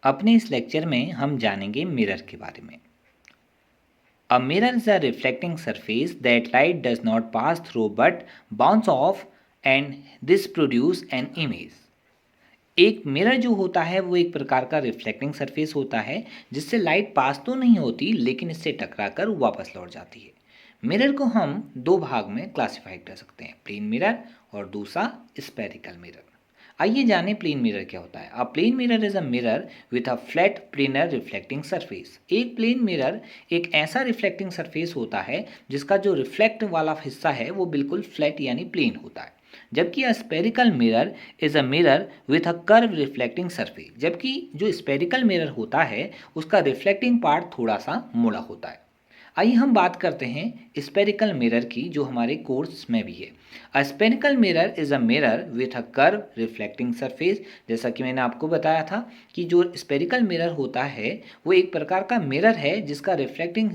अपने इस लेक्चर में हम जानेंगे मिरर के बारे में। A mirror is a reflecting surface that light does not pass through but bounce off and this produce an image. एक मिरर जो होता है वो एक प्रकार का रिफ्लेक्टिंग सरफेस होता है जिससे लाइट पास तो नहीं होती लेकिन इससे टकराकर वापस लौट जाती है। मिरर को हम दो भाग में क्लासिफाई कर सकते हैं, प्लेन मिरर और दूसरा स्पेरिकल मिरर। आइए जानें प्लेन मिरर क्या होता है। A plane mirror is a mirror with a flat planar reflecting surface. एक प्लेन मिरर एक ऐसा रिफ्लेक्टिंग सरफेस होता है जिसका जो रिफ्लेक्ट वाला हिस्सा है वो बिल्कुल फ्लैट यानी प्लेन होता है। जबकि a spherical mirror is a mirror with a curve reflecting surface. जबकि जो स्पेरिकल मिरर होता है उसका रिफ्लेक्टिंग पार्ट थोड़ा सा मुड़ा होता है। आइए हम बात करते हैं स्पेरिकल मिरर की जो हमारे कोर्स में भी है। A spherical mirror is a mirror with a curve reflecting surface. जैसा कि मैंने आपको बताया था कि जो स्पेरिकल मिरर होता है वो एक प्रकार का मिरर है जिसका रिफ्लेक्टिंग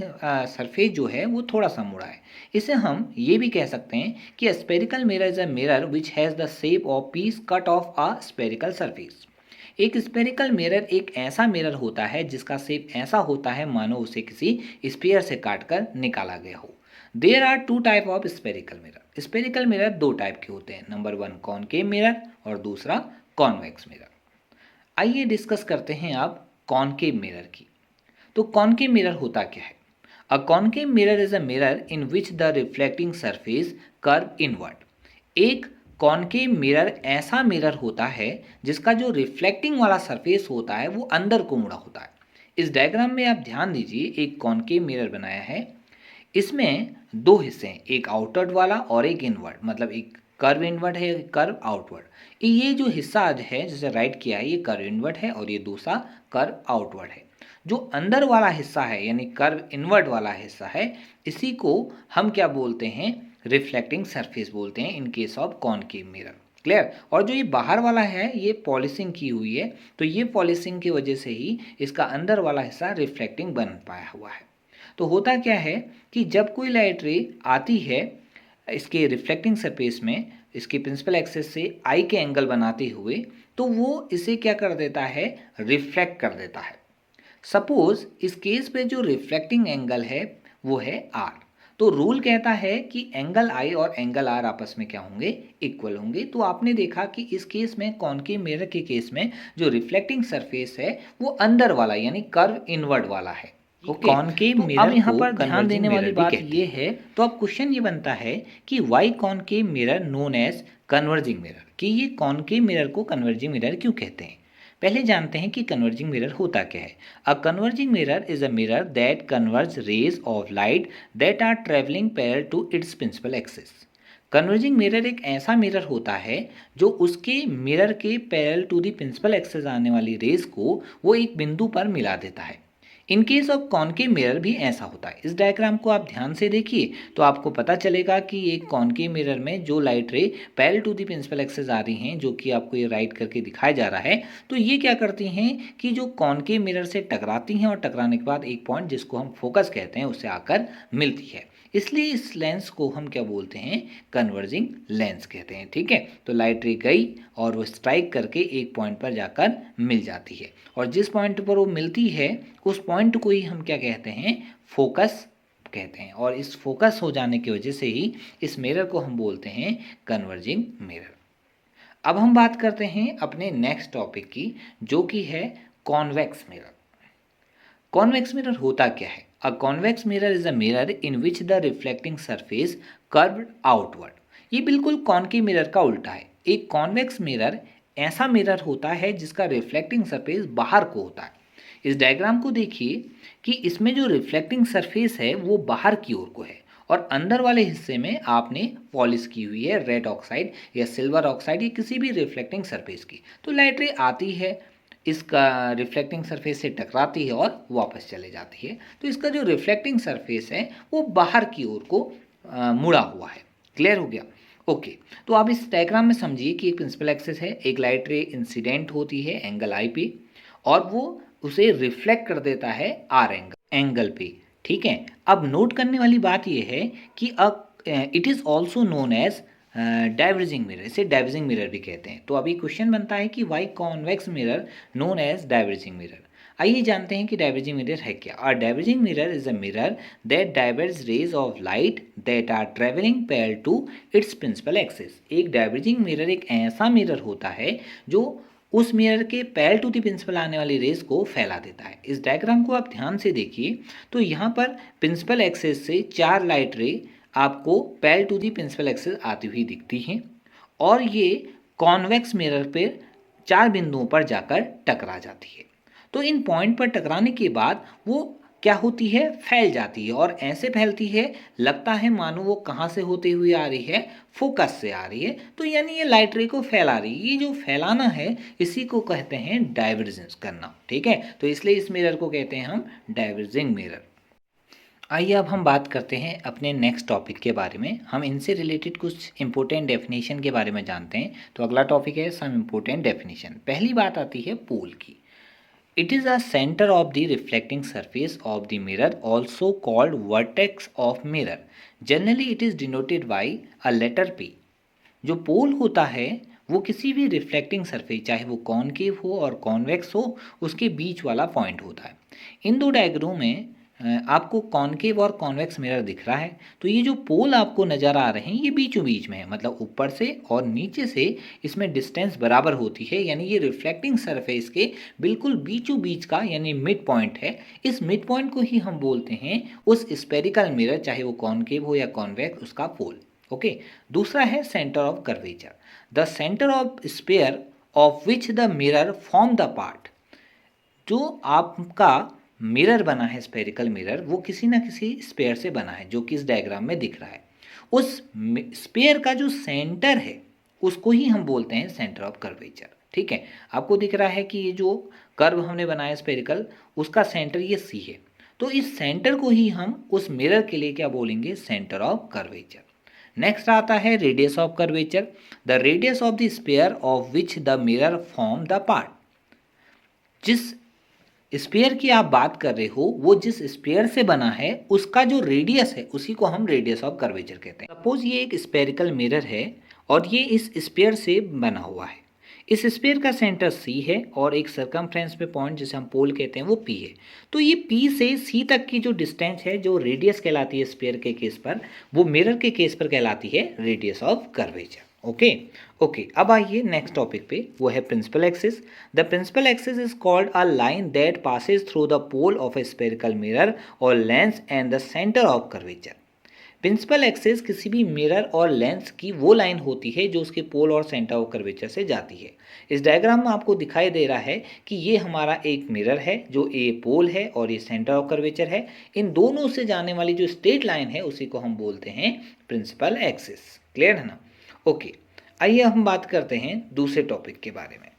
सरफेस जो है वो थोड़ा सा मुड़ा है। इसे हम ये भी कह सकते हैं कि spherical mirror is a mirror which has the shape of peace cut of a spherical surface. एक स्पेरिकल मिरर एक ऐसा मिरर होता है जिसका शेप ऐसा होता है मानो उसे किसी स्फीयर से काटकर निकाला गया हो। There are two type of spherical mirror. Spherical mirror दो टाइप के होते हैं, नंबर वन कॉनकेव मिरर और दूसरा कॉन्वेक्स मिरर। आइए डिस्कस करते हैं अब कॉनकेव मिरर की। तो कॉनकेव मिरर होता क्या है? A concave mirror is a mirror in which the reflecting surface curve inward. एक कॉनकेव मिरर ऐसा मिरर होता है जिसका जो रिफ्लेक्टिंग वाला सरफेस होता है वो अंदर को मुड़ा होता है। इस डायग्राम में आप ध्यान दीजिए, एक कॉनकेव मिरर बनाया है। इसमें दो हिस्से हैं, एक आउटवर्ड वाला और एक इनवर्ड, मतलब एक कर्व इनवर्ड है, कर्व आउटवर्ड। ये जो हिस्सा है जिसे राइट किया है ये कर्व इनवर्ड है और ये दूसरा कर्व आउटवर्ड है। जो अंदर वाला हिस्सा है यानी कर्व इनवर्ड वाला हिस्सा है, इसी को हम क्या बोलते हैं? रिफ्लेक्टिंग सरफेस बोलते हैं in case of concave mirror. Clear? और जो ये बाहर वाला है ये पॉलिशिंग की हुई है, तो ये पॉलिशिंग की वजह से ही इसका अंदर वाला हिस्सा रिफ्लेक्टिंग बन पाया हुआ है। तो होता क्या है कि जब कोई लाइट रे आती है इसके रिफ्लेक्टिंग सरफेस में, इसके प्रिंसिपल एक्सिस से आई के एंगल बनाते हुए, तो वो इसे क्या कर देता है? रिफ्लेक्ट कर देता है। सपोज इस केस पे जो रिफ्लेक्टिंग एंगल है वो है आर। तो रूल कहता है कि एंगल आई और एंगल आर आपस में क्या होंगे? इक्वल होंगे। तो आपने देखा कि इस केस में कॉनकेव मिरर के केस में जो रिफ्लेक्टिंग सरफेस है वो अंदर वाला यानी कर्व इनवर्ड वाला है। ओके, कॉनकेव तो अब मिरर यहाँ को पर ध्यान कन्वर्जिंग देने वाली मिरर भी बात कहते ये हैं। है तो अब क्वेश्चन ये बनता है कि why concave mirror known as converging mirror, कि ये कॉनकेव मिरर को कन्वर्जिंग मिरर क्यों कहते हैं। पहले जानते हैं कि कन्वर्जिंग मिरर होता क्या है। A converging mirror is a mirror that converge rays of light that are travelling parallel to its principal axis. Converging mirror एक ऐसा मिरर होता है जो उसके मिरर के parallel to the principal axis आने वाली रेज को वो एक बिंदु पर मिला देता है। In case of concave mirror भी ऐसा होता है। इस डायग्राम को आप ध्यान से देखिए तो आपको पता चलेगा कि एक कॉनकेव मिरर में जो light ray parallel to the principal axis आ रही हैं, जो कि आपको ये राइट करके दिखाया जा रहा है, तो ये क्या करती हैं कि जो कॉनकेव मिरर से टकराती हैं और टकराने के बाद एक पॉइंट जिसको हम फोकस कहते हैं उससे आकर मिलती है। इसलिए इस लेंस को हम क्या बोलते हैं? कन्वर्जिंग लेंस कहते हैं। ठीक है, तो लाइट रे गई और वो स्ट्राइक करके एक पॉइंट पर जाकर मिल जाती है, और जिस पॉइंट पर वो मिलती है उस पॉइंट को ही हम क्या कहते हैं? फोकस कहते हैं। और इस फोकस हो जाने की वजह से ही इस मिरर को हम बोलते हैं कन्वर्जिंग मिरर। अब हम बात करते हैं अपने नेक्स्ट टॉपिक की, जो कि है कॉन्वेक्स मिरर। कॉन्वेक्स मिरर होता क्या है? A convex mirror is a mirror in which the reflecting surface curved outward. ये बिल्कुल कॉनकेव मिरर का उल्टा है। एक कॉन्वेक्स मिरर ऐसा मिरर होता है जिसका रिफ्लेक्टिंग सरफेस बाहर को होता है। इस डायग्राम को देखिए कि इसमें जो रिफ्लेक्टिंग सरफेस है वो बाहर की ओर को है और अंदर वाले हिस्से में आपने पॉलिश की हुई है रेड ऑक्साइड या सिल्वर ऑक्साइड या किसी भी रिफ्लेक्टिंग सरफेस की। तो लाइट रे आती है, इसका रिफ्लेक्टिंग सरफेस से टकराती है और वापस चले जाती है। तो इसका जो रिफ्लेक्टिंग सरफेस है वो बाहर की ओर को मुड़ा हुआ है। क्लियर हो गया? ओके, तो आप इस डायग्राम में समझिए कि एक प्रिंसिपल एक्सिस है, एक लाइट रे इंसिडेंट होती है एंगल आई पे और वो उसे रिफ्लेक्ट कर देता है आर एंगल पे। ठीक है, अब नोट करने वाली बात यह है कि it is also known as diverging mirror, इसे डाइवर्जिंग मिरर भी कहते हैं। तो अभी क्वेश्चन बनता है कि why convex mirror known as diverging mirror. आइए जानते हैं कि डाइवर्जिंग मिरर है क्या। A diverging mirror is a mirror that diverge rays of light that are travelling parallel to its principal axis. एक डाइवर्जिंग मिरर एक ऐसा मिरर होता है जो उस मिरर के पैरेलल टू द प्रिंसिपल आने वाली रेज को फैला देता है। इस डायग्राम को आप ध्यान से देखिए तो यहाँ पर प्रिंसिपल एक्सिस से 4 लाइट रे आपको parallel to the principal axis आती हुई दिखती हैं और ये कॉन्वेक्स मिरर पे 4 बिंदुओं पर जाकर टकरा जाती है। तो इन पॉइंट पर टकराने के बाद वो क्या होती है, फैल जाती है और ऐसे फैलती है लगता है मानो वो कहाँ से होते हुए आ रही है, फोकस से आ रही है। तो यानी ये लाइट रे को फैला रही है। ये जो फैलाना है इसी को कहते हैं डाइवर्जेंस करना। ठीक है, तो इसलिए इस मिरर को कहते हैं हम डाइवर्जिंग मिरर। आइए अब हम बात करते हैं अपने नेक्स्ट टॉपिक के बारे में। हम इनसे रिलेटेड कुछ इंपॉर्टेंट डेफिनेशन के बारे में जानते हैं। तो अगला टॉपिक है सम इंपॉर्टेंट डेफिनेशन। पहली बात आती है पोल की। It is a centre of the reflecting surface of the mirror also called vertex of mirror. Generally it is denoted by a letter P. जो पोल होता है वो किसी भी रिफ्लेक्टिंग सरफेस, चाहे वो कॉनकेव हो और कॉन्वेक्स हो, उसके बीच वाला पॉइंट होता है। इन दो डायग्राम में आपको कॉनकेव और कॉन्वेक्स मिरर दिख रहा है। तो ये जो पोल आपको नज़र आ रहे हैं ये बीचों बीच में है, मतलब ऊपर से और नीचे से इसमें डिस्टेंस बराबर होती है। यानी ये रिफ्लेक्टिंग सरफेस के बिल्कुल बीचों बीच का यानी मिड पॉइंट है। इस मिड पॉइंट को ही हम बोलते हैं उस स्पेरिकल मिरर, चाहे वो कॉनकेव हो या कॉन्वेक्स, उसका पोल। ओके, दूसरा है centre of curvature. The centre of sphere of which the mirror form the part. जो आपका मिरर बना है स्पेरिकल मिरर, वो किसी ना किसी स्पेयर से बना है जो कि इस डायग्राम में दिख रहा है। उस स्पेयर का जो सेंटर है उसको ही हम बोलते हैं सेंटर ऑफ कर्वेचर। ठीक है, आपको दिख रहा है कि ये जो कर्व हमने बनाया स्पेरिकल, उसका सेंटर ये सी है। तो इस सेंटर को ही हम उस मिरर के लिए क्या बोलेंगे, सेंटर ऑफ कर्वेचर। नेक्स्ट आता है radius of curvature. The radius of the sphere of which the mirror form the part. जिस स्पेयर की आप बात कर रहे हो वो जिस स्पेयर से बना है उसका जो रेडियस है उसी को हम रेडियस ऑफ कर्वेचर कहते हैं। सपोज ये एक स्पेरिकल मिरर है और ये इस स्पेयर से बना हुआ है। इस स्पेयर का सेंटर सी है और एक सर्कमफ्रेंस पे पॉइंट जिसे हम पोल कहते हैं वो पी है। तो ये पी से सी तक की जो डिस्टेंस है, जो रेडियस कहलाती है स्पेयर के केस पर, वो मिरर के केस पर कहलाती है radius of curvature. Okay okay, अब आइए नेक्स्ट टॉपिक पे, वो है principal axis. The principal axis is called a line that passes through the pole of a spherical mirror और lens and the centre of curvature. Principal axis किसी भी mirror और lens की वो लाइन होती है जो उसके पोल और सेंटर ऑफ कर्वेचर से जाती है। इस डायग्राम में आपको दिखाई दे रहा है कि ये हमारा एक मिरर है जो ए पोल है और ये सेंटर ऑफ कर्वेचर है। इन दोनों से जाने वाली जो स्ट्रेट लाइन है उसी को हम बोलते हैं प्रिंसिपल एक्सिस। क्लियर है ना? ओके, आइए हम बात करते हैं दूसरे टॉपिक के बारे में,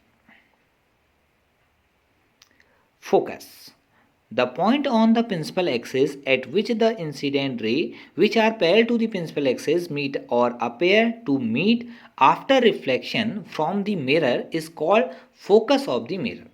focus. The point on the principal axis at which the incident ray which are parallel to the principal axis meet or appear to meet after reflection from the mirror is called focus of the mirror.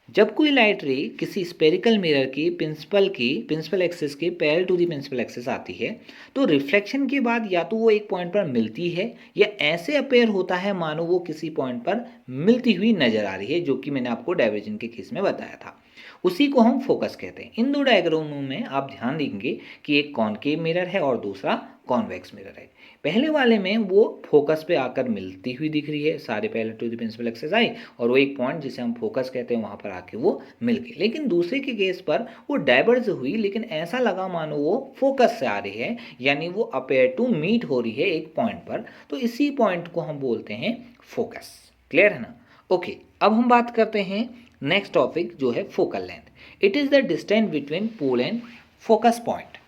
जब कोई light ray किसी spherical mirror की principal axis के parallel to the principal axis आती है तो reflection के बाद या तो वो एक पॉइंट पर मिलती है या ऐसे अपेयर होता है मानो वो किसी पॉइंट पर मिलती हुई नजर आ रही है, जो कि मैंने आपको डाइवर्जन के केस में बताया था। उसी को हम फोकस कहते हैं। इन दो डायग्रामों में आप ध्यान देंगे कि एक कॉनकेव मिरर है और दूसरा कॉन्वेक्स मिरर है। पहले वाले में वो फोकस पे आकर मिलती हुई दिख रही है, सारे parallel to the principal axis आई और वो एक पॉइंट जिसे हम फोकस कहते हैं वहाँ पर आके वो मिल गई। लेकिन दूसरे के केस पर वो डाइवर्ज हुई, लेकिन ऐसा लगा मानो वो फोकस से आ रही है, यानी वो अपेयर टू मीट हो रही है एक पॉइंट पर। तो इसी पॉइंट को हम बोलते हैं फोकस। क्लियर है ना? ओके, अब हम बात करते हैं नेक्स्ट टॉपिक जो है focal length. It is the distance between pole and focus point.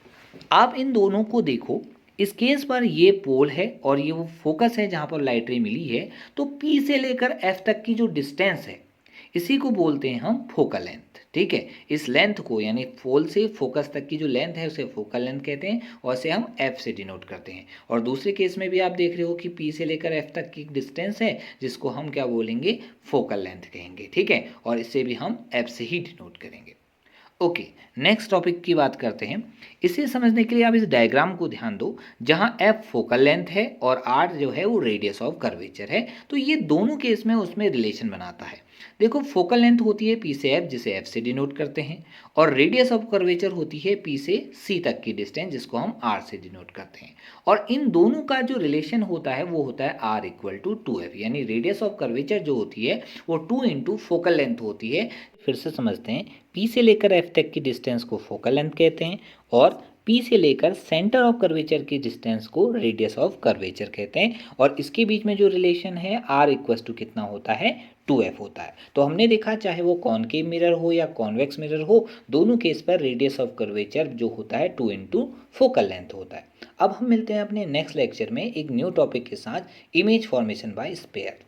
आप इन दोनों को देखो, इस केस पर ये पोल है और ये वो फोकस है जहाँ पर लाइट रे मिली है। तो P से लेकर F तक की जो डिस्टेंस है इसी को बोलते हैं हम फोकल लेंथ। ठीक है, इस लेंथ को यानी पोल से फोकस तक की जो लेंथ है उसे फोकल लेंथ कहते हैं और इसे हम F से डिनोट करते हैं। और दूसरे केस में भी आप देख रहे हो कि P से लेकर F तक की डिस्टेंस है जिसको हम क्या बोलेंगे, फोकल लेंथ कहेंगे। ठीक है, और इसे भी हम F से ही डिनोट करेंगे। ओके, नेक्स्ट टॉपिक की बात करते हैं। इसे समझने के लिए आप इस डायग्राम को ध्यान दो, जहाँ एफ फोकल लेंथ है और आर जो है वो रेडियस ऑफ कर्वेचर है। तो ये दोनों केस में उसमें रिलेशन बनाता है। देखो, फोकल लेंथ होती है पी से एफ, जिसे एफ से डिनोट करते हैं, और रेडियस ऑफ कर्वेचर होती है पी से सी तक की डिस्टेंस, जिसको हम आर से डिनोट करते हैं। और इन दोनों का जो रिलेशन होता है वो होता है आर इक्वल टू 2f, यानी रेडियस ऑफ कर्वेचर जो होती है वो 2 इंटू फोकल लेंथ होती है। फिर से समझते हैं, पी से लेकर एफ तक की डिस्टेंस को फोकल लेंथ कहते हैं, और पी से लेकर सेंटर ऑफ कर्वेचर की डिस्टेंस को रेडियस ऑफ कर्वेचर कहते हैं। और इसके बीच में जो रिलेशन है आर इक्वस टू कितना होता है, 2f होता है। तो हमने देखा, चाहे वो कॉनकेव मिरर हो या कॉन्वेक्स मिरर हो, दोनों केस पर रेडियस ऑफ कर्वेचर जो होता है 2 इंटू फोकल लेंथ होता है। अब हम मिलते हैं अपने नेक्स्ट लेक्चर में एक न्यू टॉपिक के साथ, इमेज फॉर्मेशन बाय स्पेयर।